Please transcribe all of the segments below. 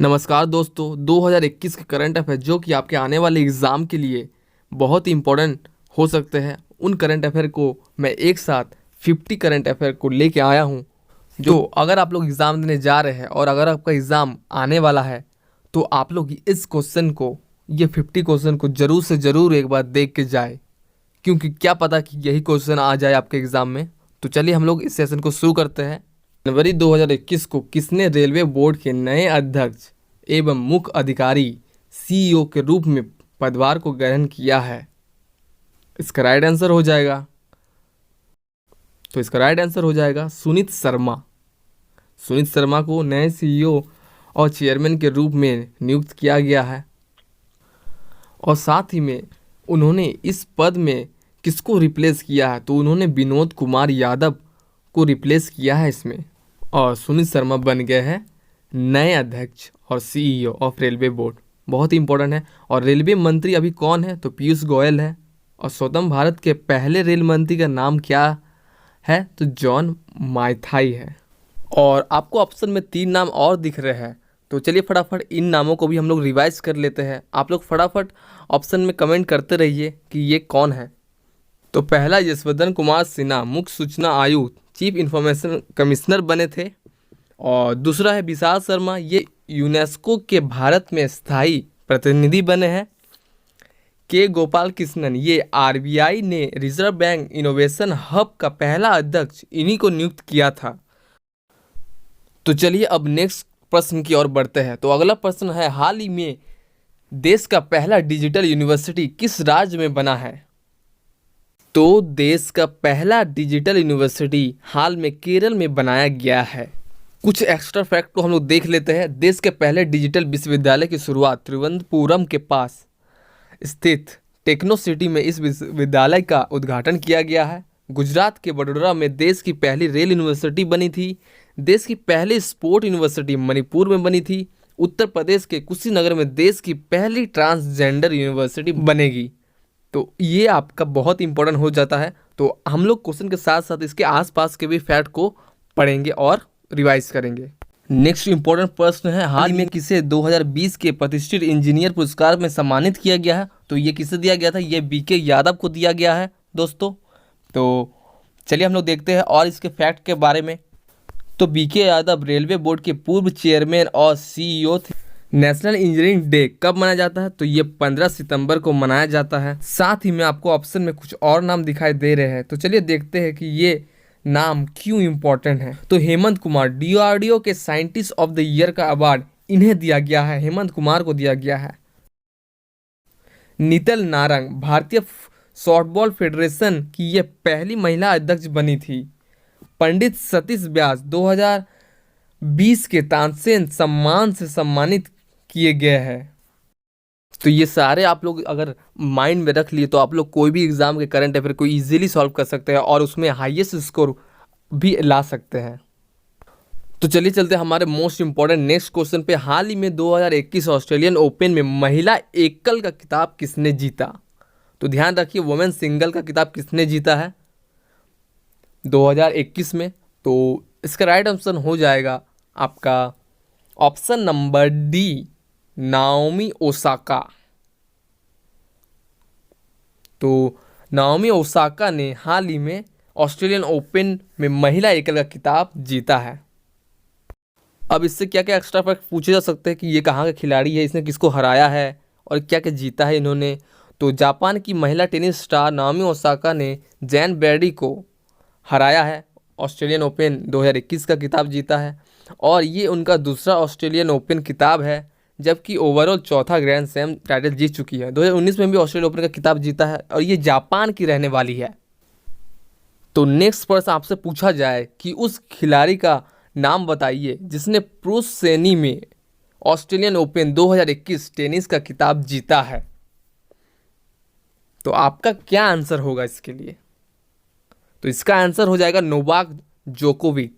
नमस्कार दोस्तों। 2021 के करंट अफेयर जो कि आपके आने वाले एग्ज़ाम के लिए बहुत ही इम्पोर्टेंट हो सकते हैं, उन करंट अफेयर को मैं एक साथ 50 करंट अफेयर को लेके आया हूं। जो अगर आप लोग एग्ज़ाम देने जा रहे हैं और अगर आपका एग्ज़ाम आने वाला है तो आप लोग इस क्वेश्चन को, ये 50 क्वेश्चन को ज़रूर से ज़रूर एक बार देख के जाए, क्योंकि क्या पता कि यही क्वेश्चन आ जाए आपके एग्ज़ाम में। तो चलिए हम लोग इस सेशन को शुरू करते हैं। जनवरी 2021 को किसने रेलवे बोर्ड के नए अध्यक्ष एवं मुख्य अधिकारी सीईओ के रूप में पदभार को ग्रहण किया है? इसका राइट आंसर हो जाएगा सुनीत शर्मा। सुनीत शर्मा को नए सीईओ और चेयरमैन के रूप में नियुक्त किया गया है। और साथ ही में उन्होंने इस पद में किसको रिप्लेस किया है? तो उन्होंने विनोद कुमार यादव को रिप्लेस किया है इसमें। और सुनीत शर्मा बन गए हैं नए अध्यक्ष और सीईओ ऑफ रेलवे बोर्ड। बहुत ही इंपॉर्टेंट है। और रेलवे मंत्री अभी कौन है? तो पीयूष गोयल है। और स्वतंत्र भारत के पहले रेल मंत्री का नाम क्या है? तो जॉन माथाई है। और आपको ऑप्शन में 3 नाम और दिख रहे हैं, तो चलिए फटाफट इन नामों को भी हम लोग रिवाइज कर लेते हैं। आप लोग फटाफट ऑप्शन में कमेंट करते रहिए कि ये कौन है। तो पहला यशवंत कुमार सिन्हा मुख्य सूचना आयुक्त चीफ इंफॉर्मेशन कमिश्नर बने थे। और दूसरा है विशाल शर्मा, ये यूनेस्को के भारत में स्थायी प्रतिनिधि बने हैं। के गोपाल कृष्णन, ये आरबीआई ने रिजर्व बैंक इनोवेशन हब का पहला अध्यक्ष इन्हीं को नियुक्त किया था। तो चलिए अब नेक्स्ट प्रश्न की ओर बढ़ते हैं। तो अगला प्रश्न है, हाल ही में देश का पहला डिजिटल यूनिवर्सिटी किस राज्य में बना है? तो देश का पहला डिजिटल यूनिवर्सिटी हाल में केरल में बनाया गया है। कुछ एक्स्ट्रा फैक्ट को हम लोग देख लेते हैं। देश के पहले डिजिटल विश्वविद्यालय की शुरुआत तिरुवनंतपुरम के पास स्थित टेक्नो सिटी में इस विश्वविद्यालय का उद्घाटन किया गया है। गुजरात के वडोदरा में देश की पहली रेल यूनिवर्सिटी बनी थी। देश की पहली स्पोर्ट यूनिवर्सिटी मणिपुर में बनी थी। उत्तर प्रदेश के कुशीनगर में देश की पहली ट्रांसजेंडर यूनिवर्सिटी बनेगी। तो ये आपका बहुत इंपॉर्टेंट हो जाता है। तो हम लोग क्वेश्चन के साथ साथ इसके आसपास के भी फैक्ट को पढ़ेंगे और रिवाइज करेंगे। नेक्स्ट इंपॉर्टेंट प्रश्न है, हाल में किसे 2020 के प्रतिष्ठित इंजीनियर पुरस्कार में सम्मानित किया गया है? तो ये किसे दिया गया था? ये बीके यादव को दिया गया है दोस्तों। तो चलिए हम लोग देखते हैं और इसके फैक्ट के बारे में। तो बीके यादव रेलवे बोर्ड के पूर्व चेयरमैन और सीईओ थे। नेशनल इंजीनियरिंग डे कब मनाया जाता है? तो ये 15 सितंबर को मनाया जाता है। साथ ही में आपको ऑप्शन में कुछ और नाम दिखाई दे रहे हैं, तो चलिए देखते हैं कि ये नाम क्यों इम्पोर्टेंट है। तो हेमंत कुमार, डीआरडीओ के साइंटिस्ट ऑफ द ईयर का अवार्ड इन्हें दिया गया है, हेमंत कुमार को दिया गया है। नीतल नारंग, भारतीय सॉफ्टबॉल फेडरेशन की ये पहली महिला अध्यक्ष बनी थी। पंडित सतीश व्यास 2020 के तानसेन सम्मान से सम्मानित किए गए हैं। तो ये सारे आप लोग अगर माइंड में रख लिए तो आप लोग कोई भी एग्जाम के करंट अफेयर को इजीली सॉल्व कर सकते हैं और उसमें हाईएस्ट स्कोर भी ला सकते हैं। तो चलिए चलते हैं हमारे मोस्ट इंपॉर्टेंट नेक्स्ट क्वेश्चन पे। हाल ही में 2021 ऑस्ट्रेलियन ओपन में महिला एकल का खिताब किसने जीता? तो ध्यान रखिए, वुमेन सिंगल का खिताब किसने जीता है 2021 में? तो इसका राइट आंसर हो जाएगा आपका option number D, Naomi Osaka. तो नाओमी ओसाका ने हाल ही में ऑस्ट्रेलियन ओपन में महिला एकल का खिताब जीता है। अब इससे क्या क्या एक्स्ट्रा फैक्ट पूछे जा सकते हैं कि ये कहाँ का खिलाड़ी है, इसने किसको हराया है और क्या क्या जीता है इन्होंने? तो जापान की महिला टेनिस स्टार नाओमी ओसाका ने जैन बेर्डी को हराया है। ऑस्ट्रेलियन ओपन 2021 का खिताब जीता है और ये उनका दूसरा ऑस्ट्रेलियन ओपन खिताब है, जबकि ओवरऑल चौथा ग्रैंड स्लैम टाइटल जीत चुकी है। 2019 में भी ऑस्ट्रेलियन ओपन का खिताब जीता है और ये जापान की रहने वाली है। तो नेक्स्ट प्रश्न आपसे पूछा जाए कि उस खिलाड़ी का नाम बताइए जिसने पुरुष श्रेणी में ऑस्ट्रेलियन ओपन 2021 टेनिस का खिताब जीता है। तो आपका क्या आंसर होगा इसके लिए? तो इसका आंसर हो जाएगा नोवाक जोकोविक।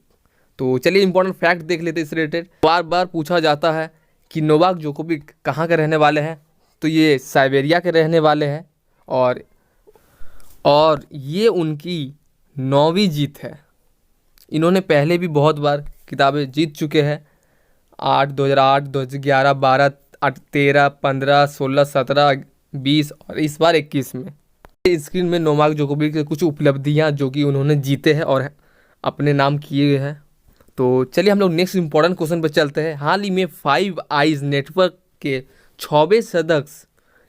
तो चलिए इंपॉर्टेंट फैक्ट देख लेते हैं इस रिलेटेड। बार बार पूछा जाता है कि नोवाक जोकोविक कहाँ के रहने वाले हैं? तो ये साइबेरिया के रहने वाले हैं और ये उनकी 9वीं जीत है। इन्होंने पहले भी बहुत बार किताबें जीत चुके हैं 2008, 2008, 2011, 12, 13, 15, 16, 17, 20 और इस बार 21 में। स्क्रीन में नोवाक जोकोविच की कुछ उपलब्धियां जो कि उन्होंने जीते हैं और अपने नाम किए हैं। तो चलिए हम लोग नेक्स्ट इंपॉर्टेंट क्वेश्चन पर चलते हैं। हाल ही में फाइव आइज नेटवर्क के 6वें सदस्य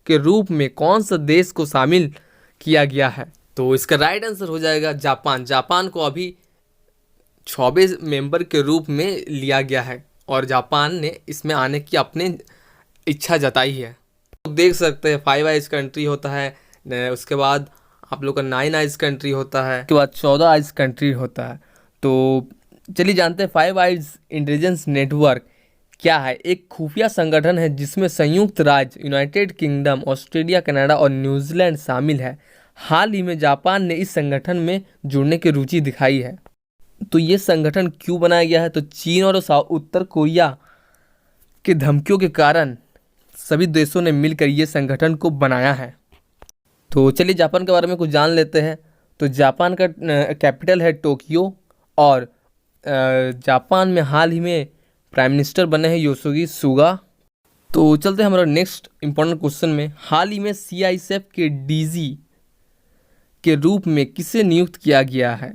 के रूप में कौन सा देश को शामिल किया गया है? तो इसका राइट आंसर हो जाएगा जापान। जापान को अभी 6वें मेंबर के रूप में लिया गया है और जापान ने इसमें आने की अपनी इच्छा जताई है। तो देख सकते हैं 5 आइज कंट्री होता है, उसके बाद आप लोग का 9 आइज कंट्री होता है, उसके बाद 14 आइज कंट्री होता है। तो चलिए जानते हैं 5 आइज इंटेलिजेंस नेटवर्क क्या है। एक खुफिया संगठन है जिसमें संयुक्त राज्य, यूनाइटेड किंगडम, ऑस्ट्रेलिया, कनाडा और न्यूजीलैंड शामिल है। हाल ही में जापान ने इस संगठन में जुड़ने की रुचि दिखाई है। तो ये संगठन क्यों बनाया गया है? तो चीन और उत्तर कोरिया के धमकियों के कारण सभी देशों ने मिलकर ये संगठन को बनाया है। तो चलिए जापान के बारे में कुछ जान लेते हैं। तो जापान का कैपिटल है टोक्यो और जापान में हाल ही में प्राइम मिनिस्टर बने हैं योशिहिदे सुगा। तो चलते हैं हमारा नेक्स्ट इंपॉर्टेंट क्वेश्चन में। हाल ही में CISF के DG के रूप में किसे नियुक्त किया गया है?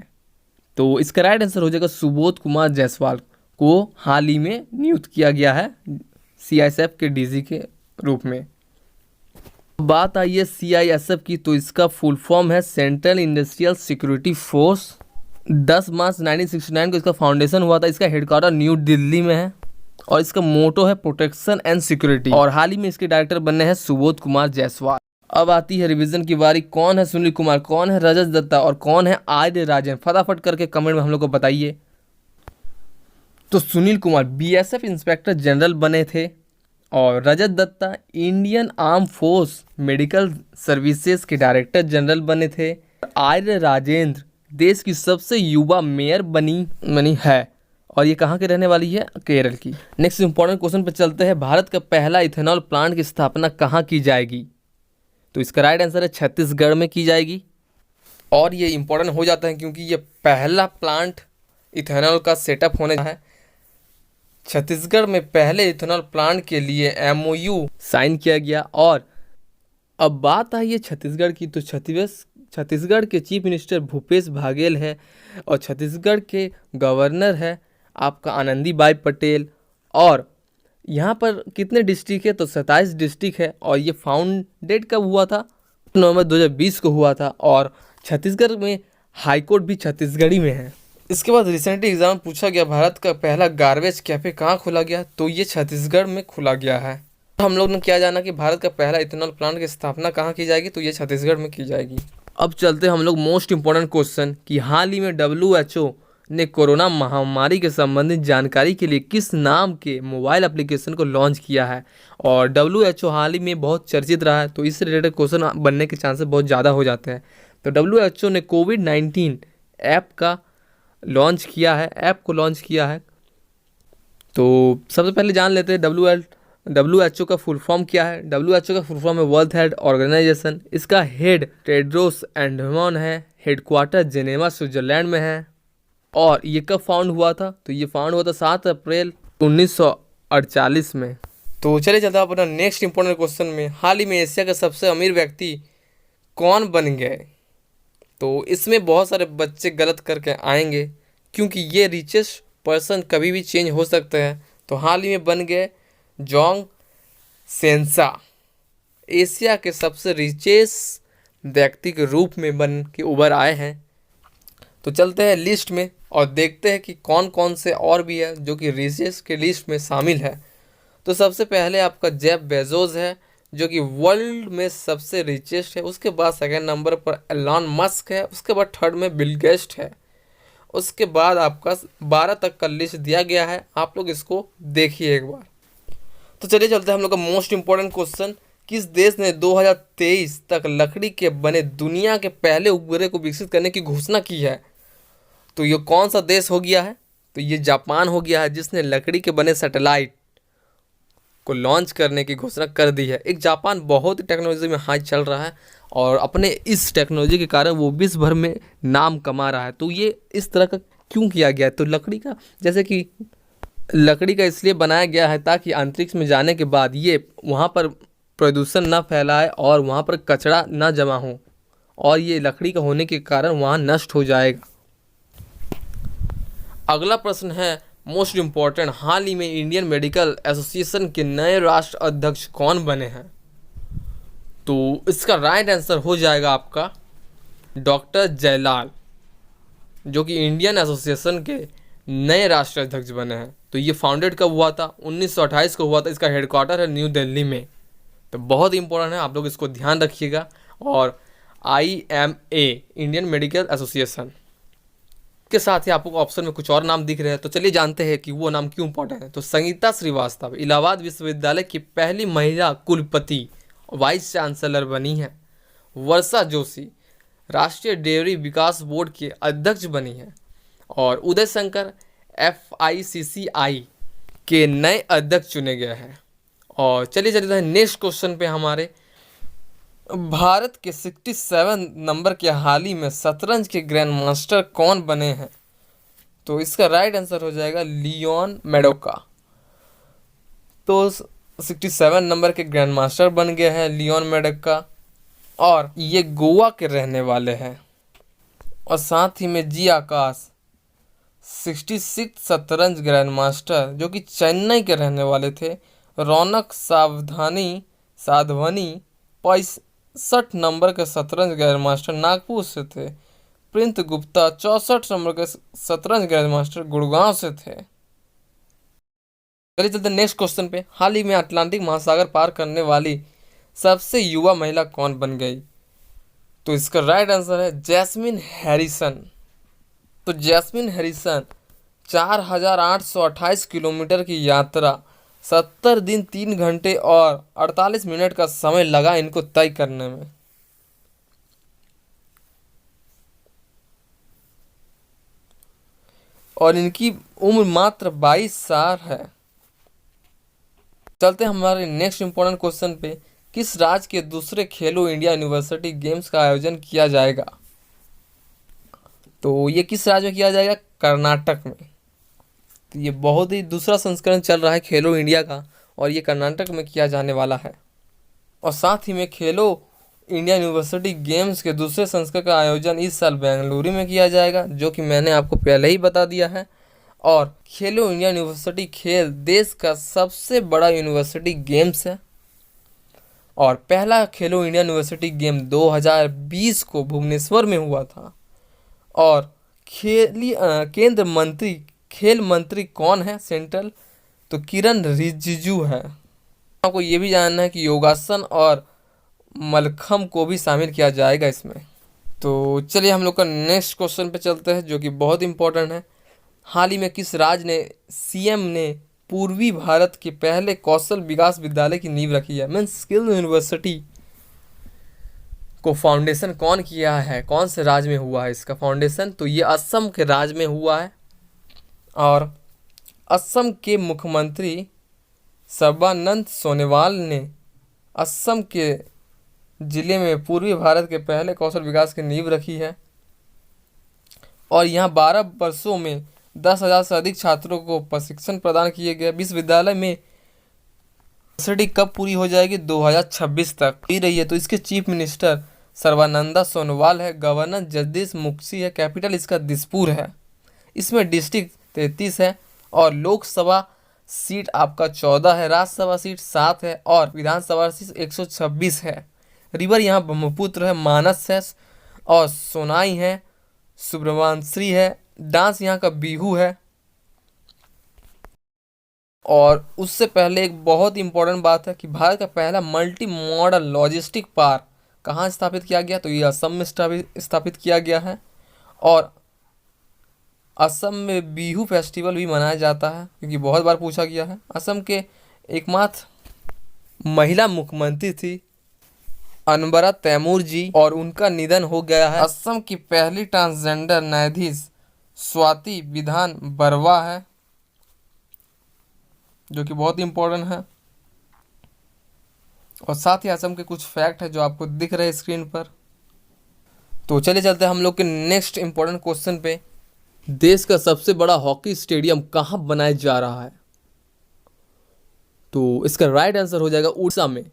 तो इसका राइट आंसर हो जाएगा सुबोध कुमार जायसवाल को हाल ही में नियुक्त किया गया है CISF के DG के रूप में। बात आई है CISF की, तो इसका फुल फॉर्म है सेंट्रल इंडस्ट्रियल सिक्योरिटी फोर्स। 10 मार्च 1969 को इसका फाउंडेशन हुआ था। इसका हेडक्वार्टर न्यू दिल्ली में है और इसका मोटो है प्रोटेक्शन एंड सिक्योरिटी। और हाल ही में इसके डायरेक्टर बने हैं सुबोध कुमार जायसवाल। अब आती है रिवीजन की बारी। कौन है सुनील कुमार, कौन है रजत दत्ता और कौन है आर्य राजन? फटाफट करके कमेंट में हम लोग को बताइए। तो Sunil Kumar BSF inspector general बने थे और Rajat Datta Indian arm force medical services के डायरेक्टर जनरल बने थे। आर्य राजेंद्र देश की सबसे युवा मेयर बनी है और ये कहाँ के रहने वाली है? केरल की। नेक्स्ट इंपॉर्टेंट क्वेश्चन पर चलते हैं। भारत का पहला इथेनॉल प्लांट की स्थापना कहाँ की जाएगी? तो इसका राइट आंसर है छत्तीसगढ़ में की जाएगी। और ये इंपॉर्टेंट हो जाता है क्योंकि ये पहला प्लांट इथेनॉल का सेटअप होने है। छत्तीसगढ़ में पहले इथेनॉल प्लांट के लिए MOU साइन किया गया। और अब बात आई है छत्तीसगढ़ की, तो छत्तीसगढ़ के चीफ मिनिस्टर भूपेश बघेल है और छत्तीसगढ़ के गवर्नर है आपका आनंदीबाई पटेल। और यहाँ पर कितने डिस्ट्रिक्ट है? तो 27 डिस्ट्रिक्ट है और ये फाउंडेड कब हुआ था? नवंबर 2020 को हुआ था। और छत्तीसगढ़ में हाईकोर्ट भी छत्तीसगढ़ी में है। इसके बाद रिसेंटली एग्जाम पूछा गया भारत का पहला गार्बेज कैफे कहाँ खोला गया? तो ये छत्तीसगढ़ में खोला गया है। हम लोग ने क्या जाना कि भारत का पहला इथेनॉल प्लांट की स्थापना कहाँ की जाएगी? तो ये छत्तीसगढ़ में की जाएगी। अब चलते हम लोग मोस्ट इंपॉर्टेंट क्वेश्चन कि हाल ही में WHO ने कोरोना महामारी के संबंधित जानकारी के लिए किस नाम के मोबाइल एप्लीकेशन को लॉन्च किया है? और WHO हाल ही में बहुत चर्चित रहा है, तो इससे रिलेटेड क्वेश्चन बनने के चांसेस बहुत ज़्यादा हो जाते हैं। तो WHO ने COVID-19 ऐप का लॉन्च किया है, तो सबसे पहले जान लेते हैं WHO का फुल फॉर्म क्या है। WHO का फुल फॉर्म है वर्ल्ड हेल्थ ऑर्गेनाइजेशन। इसका हेड टेड्रोस एडहानोम है। हेडक्वार्टर जेनेवा स्विट्जरलैंड में है। और ये कब फाउंड हुआ था? तो ये फाउंड हुआ था 7 अप्रैल 1948 में। तो चलिए चलते हैं अपना नेक्स्ट इंपॉर्टेंट क्वेश्चन में। हाल ही में एशिया का सबसे अमीर व्यक्ति कौन बन गए? तो इसमें बहुत सारे बच्चे गलत करके आएंगे क्योंकि ये रिचेस्ट पर्सन कभी भी चेंज हो सकते हैं। तो हाल ही में बन गए जोंग सेंसा, एशिया के सबसे रिचेस्ट व्यक्ति के रूप में बन के उभर आए हैं। तो चलते हैं लिस्ट में और देखते हैं कि कौन कौन से और भी है जो कि रिचेस्ट के लिस्ट में शामिल है। तो सबसे पहले आपका जेफ बेजोस है जो कि वर्ल्ड में सबसे रिचेस्ट है। उसके बाद सेकंड नंबर पर एलॉन मस्क है। उसके बाद थर्ड में बिल गेट्स है। उसके बाद आपका 12 तक का लिस्ट दिया गया है, आप लोग इसको देखिए एक बार। तो चलिए चलते हैं हम लोग का मोस्ट इंपॉर्टेंट क्वेश्चन। किस देश ने 2023 तक लकड़ी के बने दुनिया के पहले उपग्रह को विकसित करने की घोषणा की है? तो ये कौन सा देश हो गया है? तो ये जापान हो गया है जिसने लकड़ी के बने सैटेलाइट को लॉन्च करने की घोषणा कर दी है। एक जापान बहुत ही टेक्नोलॉजी में हाई चल रहा है और अपने इस टेक्नोलॉजी के कारण वो विश्व भर में नाम कमा रहा है। तो ये इस तरह का क्यों किया गया है? तो लकड़ी का जैसे कि लकड़ी का इसलिए बनाया गया है ताकि अंतरिक्ष में जाने के बाद ये वहाँ पर प्रदूषण ना फैलाए और वहाँ पर कचरा ना जमा हो, और ये लकड़ी का होने के कारण वहाँ नष्ट हो जाएगा। अगला प्रश्न है मोस्ट इम्पॉर्टेंट, हाल ही में इंडियन मेडिकल एसोसिएशन के नए राष्ट्र अध्यक्ष कौन बने हैं? तो इसका राइट आंसर हो जाएगा आपका डॉक्टर जयलाल, जो कि इंडियन एसोसिएशन के नए राष्ट्र अध्यक्ष बने हैं। तो ये फाउंडेड कब हुआ था? 1928 को हुआ था। इसका हेडक्वार्टर है न्यू दिल्ली में। तो बहुत इंपॉर्टेंट है, आप लोग इसको ध्यान रखिएगा। और IMA इंडियन मेडिकल एसोसिएशन के साथ ही आपको ऑप्शन में कुछ और नाम दिख रहे हैं, तो चलिए जानते हैं कि वो नाम क्यों इंपॉर्टेंट है। तो संगीता श्रीवास्तव इलाहाबाद विश्वविद्यालय की पहली महिला कुलपति वाइस चांसलर बनी है। वर्षा जोशी राष्ट्रीय डेयरी विकास बोर्ड के अध्यक्ष बनी है। और उदय शंकर FICCI के नए अध्यक्ष चुने गए हैं। और चलिए चलते हैं नेक्स्ट क्वेश्चन पे हमारे। भारत के 67 नंबर के हाल ही में शतरंज के ग्रैंड मास्टर कौन बने हैं? तो इसका राइट आंसर हो जाएगा लियोन मेडोका। तो 67 नंबर के ग्रैंड मास्टर बन गए हैं लियोन मेडोका, और ये गोवा के रहने वाले हैं। और साथ ही में जी आकाश 66 शतरंज ग्रैंड मास्टर जो कि चेन्नई के रहने वाले थे। रौनक साधवानी 65 नंबर के शतरंज ग्रैंड मास्टर नागपुर से थे। प्रिंस गुप्ता 64 नंबर के शतरंज ग्रैंड मास्टर गुड़गांव से थे। चलिए चलते नेक्स्ट क्वेश्चन पे। हाल ही में अटलांटिक महासागर पार करने वाली सबसे युवा महिला कौन बन गई? तो इसका राइट आंसर है जैस्मिन हैरिसन। तो जैस्मिन हैरिसन 4828 किलोमीटर की यात्रा 70 दिन 3 घंटे और 48 मिनट का समय लगा इनको तय करने में। और इनकी उम्र मात्र 22 साल है। चलते हैं हमारे नेक्स्ट इंपॉर्टेंट क्वेश्चन पे। किस राज्य के दूसरे खेलो इंडिया यूनिवर्सिटी गेम्स का आयोजन किया जाएगा? तो ये किस राज्य में किया जाएगा? कर्नाटक में। तो ये बहुत ही दूसरा संस्करण चल रहा है खेलो इंडिया का, और ये कर्नाटक में किया जाने वाला है। और साथ ही में खेलो इंडिया यूनिवर्सिटी गेम्स के दूसरे संस्करण का आयोजन इस साल बेंगलुरु में किया जाएगा, जो कि मैंने आपको पहले ही बता दिया है। और खेलो इंडिया यूनिवर्सिटी खेल देश का सबसे बड़ा यूनिवर्सिटी गेम्स है। और पहला खेलो इंडिया यूनिवर्सिटी गेम 2020 को भुवनेश्वर में हुआ था। और केंद्र मंत्री खेल मंत्री कौन है सेंट्रल? तो किरण रिजिजू है। आपको ये भी जानना है कि योगासन और मलखम को भी शामिल किया जाएगा इसमें। तो चलिए हम लोग का नेक्स्ट क्वेश्चन पे चलते हैं, जो कि बहुत इंपॉर्टेंट है। हाल ही में किस राज्य ने CM ने पूर्वी भारत के पहले कौशल विकास विद्यालय की नींव रखी है? मीन्स स्किल यूनिवर्सिटी को फाउंडेशन कौन किया है? कौन से राज्य में हुआ है इसका फाउंडेशन? तो ये असम के राज्य में हुआ है। और असम के मुख्यमंत्री सर्बानंद सोनोवाल ने असम के जिले में पूर्वी भारत के पहले कौशल विकास की नींव रखी है। और यहाँ 12 वर्षों में 10,000 से अधिक छात्रों को प्रशिक्षण प्रदान किए गए। विश्वविद्यालय में यूनिवर्सिटी कब पूरी हो जाएगी? 2026 तक ही रही है। तो इसके चीफ मिनिस्टर सर्बानंदा सोनोवाल है। गवर्नर जगदीश मुखी है। कैपिटल इसका दिसपुर है। इसमें डिस्ट्रिक्ट 33 है और लोकसभा सीट आपका 14 है, राज्यसभा सीट 7 है और विधानसभा सीट 126 है। रिवर यहाँ ब्रह्मपुत्र है, मानस है और सोनाई है, सुब्रमण्यश्री है। डांस यहाँ का बिहू है। और उससे पहले एक बहुत इंपॉर्टेंट बात है कि भारत का पहला मल्टी मॉडल लॉजिस्टिक पार्क कहाँ स्थापित किया गया? तो ये असम में स्थापित किया गया है। और असम में बिहू फेस्टिवल भी मनाया जाता है, क्योंकि बहुत बार पूछा गया है। असम के एकमात्र महिला मुख्यमंत्री थी अनबरा तैमूर जी, और उनका निधन हो गया है। असम की पहली ट्रांसजेंडर न्यायाधीश स्वाति विधान बरवा है, जो कि बहुत इंपॉर्टेंट है। और साथ ही असम के कुछ फैक्ट है जो आपको दिख रहे हैं स्क्रीन पर। तो चलिए चलते हैं हम लोग के नेक्स्ट इंपॉर्टेंट क्वेश्चन पे। देश का सबसे बड़ा हॉकी स्टेडियम कहाँ बनाया जा रहा है? इसका राइट आंसर हो जाएगा उड़ीसा में।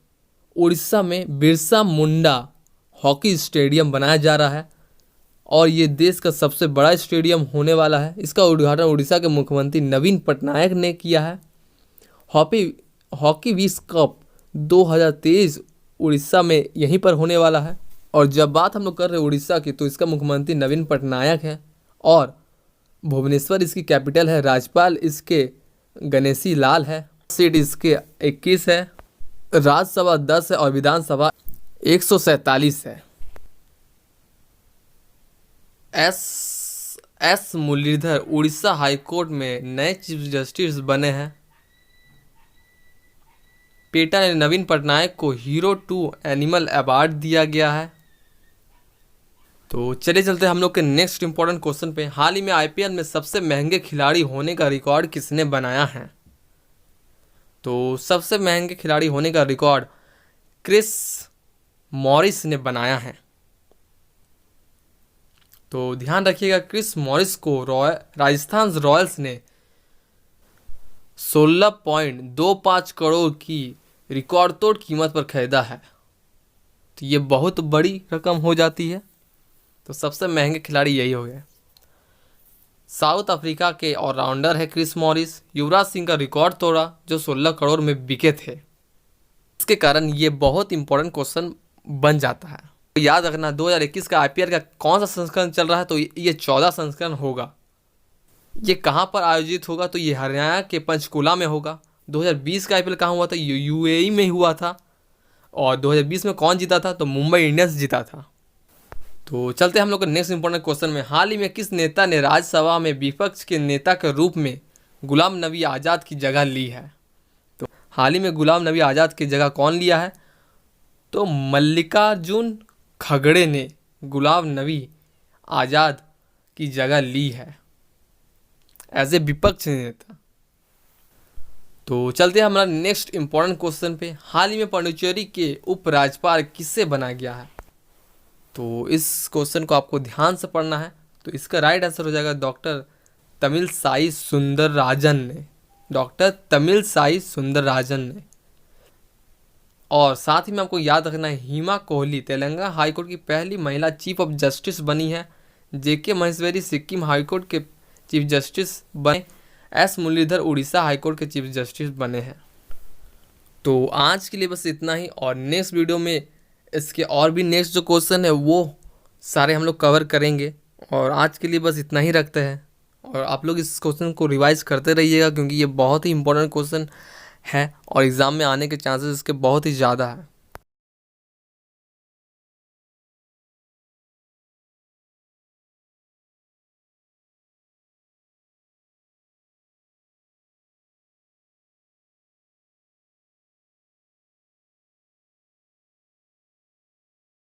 उड़ीसा में बिरसा मुंडा हॉकी स्टेडियम बनाया जा रहा है और ये देश का सबसे बड़ा स्टेडियम होने वाला है। इसका उद्घाटन उड़ीसा के मुख्यमंत्री नवीन पटनायक ने किया है। हॉकी विश्व कप 2023 उड़ीसा में यहीं पर होने वाला है। और जब बात हम लोग कर रहे हैं उड़ीसा की, तो इसका मुख्यमंत्री नवीन पटनायक है और भुवनेश्वर इसकी कैपिटल है। राज्यपाल इसके गणेशी लाल है। सीट इसके 21 है। राज्यसभा 10 है और विधानसभा 147 है। एस मुरलीधर उड़ीसा हाईकोर्ट में नए चीफ जस्टिस बने हैं। पेटा ने नवीन पटनायक को हीरो टू एनिमल अवार्ड दिया गया है। तो चलिए चलते हैं हम लोग के नेक्स्ट इंपॉर्टेंट क्वेश्चन पे। हाल ही में आईपीएल में सबसे महंगे खिलाड़ी होने का रिकॉर्ड किसने बनाया है? तो सबसे महंगे खिलाड़ी होने का रिकॉर्ड क्रिस मॉरिस ने बनाया है। तो ध्यान रखिएगा, क्रिस मॉरिस को राजस्थान रॉयल्स ने 16.25 करोड़ की रिकॉर्ड तोड़ कीमत पर खरीदा है। तो ये बहुत बड़ी रकम हो जाती है। तो सबसे महंगे खिलाड़ी यही हो गए। साउथ अफ्रीका के ऑलराउंडर है क्रिस मॉरिस। युवराज सिंह का रिकॉर्ड तोड़ा जो 16 करोड़ में बिके थे। इसके कारण ये बहुत इंपॉर्टेंट क्वेश्चन बन जाता है। तो याद रखना 2021 का आईपीएल का कौन सा संस्करण चल रहा है? तो ये 14 संस्करण होगा। ये कहाँ पर आयोजित होगा? तो ये हरियाणा के पंचकुला में होगा। 2020 का आईपीएल कहाँ हुआ था? यूएई में हुआ था। और 2020 में कौन जीता था? तो मुंबई इंडियंस जीता था। तो चलते हम लोग के नेक्स्ट इंपॉर्टेंट क्वेश्चन में। हाल ही में किस नेता ने राज्यसभा में विपक्ष के नेता के रूप में गुलाम नबी आज़ाद की जगह ली है? तो हाल ही में गुलाम नबी आज़ाद की जगह कौन लिया है? तो मल्लिकार्जुन खड़गे ने गुलाम नबी आज़ाद की जगह ली है एज ए विपक्ष नेता। तो चलते हैं हमारा नेक्स्ट इंपॉर्टेंट क्वेश्चन पे। हाल ही में पांडिचेरी के उपराज्यपाल किससे बनाया गया है? तो इस क्वेश्चन को आपको ध्यान से पढ़ना है। तो इसका राइट आंसर हो जाएगा डॉक्टर तमिलसाई सुंदरराजन ने। डॉक्टर तमिलसाई सुंदरराजन ने। और साथ ही में आपको याद रखना है, हिमा कोहली तेलंगाना हाईकोर्ट की पहली महिला चीफ ऑफ जस्टिस बनी है। जेके महेश्वरी सिक्किम हाईकोर्ट के चीफ जस्टिस बने। एस मुरलीधर उड़ीसा हाईकोर्ट के चीफ जस्टिस बने हैं। तो आज के लिए बस इतना ही। और नेक्स्ट वीडियो में इसके और भी नेक्स्ट जो क्वेश्चन है वो सारे हम लोग कवर करेंगे। और आज के लिए बस इतना ही रखते हैं। और आप लोग इस क्वेश्चन को रिवाइज करते रहिएगा क्योंकि ये बहुत ही इंपॉर्टेंट क्वेश्चन है और एग्ज़ाम में आने के चांसेस इसके बहुत ही ज़्यादा है।